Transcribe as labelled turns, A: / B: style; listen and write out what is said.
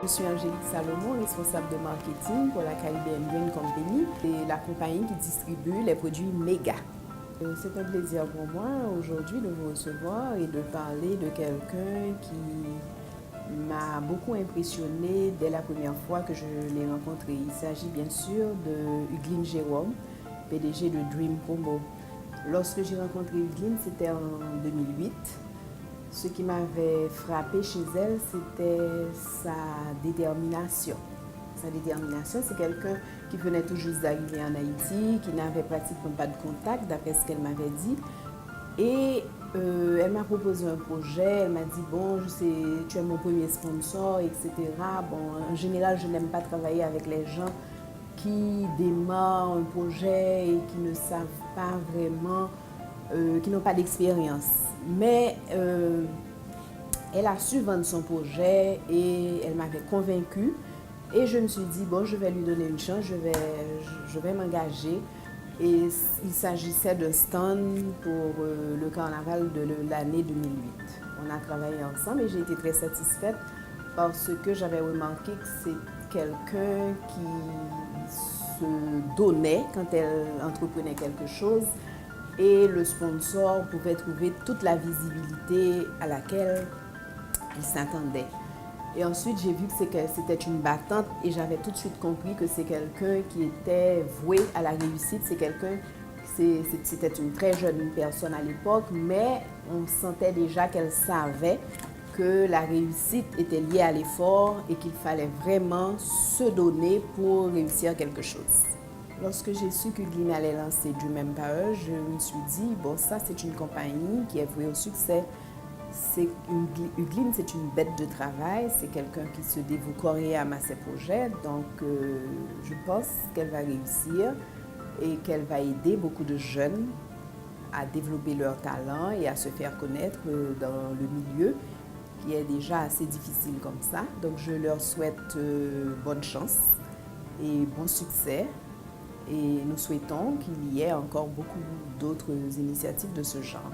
A: Je suis Angélique Salomon, responsable de marketing pour la Caribbean Green Company et la compagnie qui distribue les produits Mega. C'est un plaisir pour moi aujourd'hui de vous recevoir et de parler de quelqu'un qui m'a beaucoup impressionné dès la première fois que je l'ai rencontré. Il s'agit bien sûr de Hugueline Jérôme, PDG de Dream Promo. Lorsque j'ai rencontré Hugueline, c'était en 2008. Ce qui m'avait frappé chez elle, c'était sa détermination. Sa détermination, c'est quelqu'un qui venait tout juste d'arriver en Haïti, qui n'avait pratiquement pas de contact, d'après ce qu'elle m'avait dit. Et elle m'a proposé un projet, elle m'a dit, bon, je sais, tu es mon premier sponsor, etc. Bon, en général, je n'aime pas travailler avec les gens qui démarrent un projet et qui ne savent pas vraiment, qui n'ont pas d'expérience. Mais elle a su vendre son projet et elle m'avait convaincue. Et je me suis dit, bon, je vais lui donner une chance, je vais m'engager. Et il s'agissait d'un stand pour le carnaval de l'année 2008. On a travaillé ensemble et j'ai été très satisfaite parce que j'avais remarqué que c'est quelqu'un qui se donnait quand elle entreprenait quelque chose et le sponsor pouvait trouver toute la visibilité à laquelle il s'attendait. Et ensuite, j'ai vu que c'était une battante et j'avais tout de suite compris que c'est quelqu'un qui était voué à la réussite. C'était une très jeune personne à l'époque, mais on sentait déjà qu'elle savait que la réussite était liée à l'effort et qu'il fallait vraiment se donner pour réussir quelque chose. Lorsque j'ai su que Hugueline allait lancer Dream Empower, je me suis dit, bon, ça c'est une compagnie qui est vouée au succès. Hugueline, c'est une bête de travail, c'est quelqu'un qui se dévoue corps et âme à ses projets, donc je pense qu'elle va réussir et qu'elle va aider beaucoup de jeunes à développer leur talent et à se faire connaître dans le milieu qui est déjà assez difficile comme ça. Donc je leur souhaite bonne chance et bon succès et nous souhaitons qu'il y ait encore beaucoup d'autres initiatives de ce genre.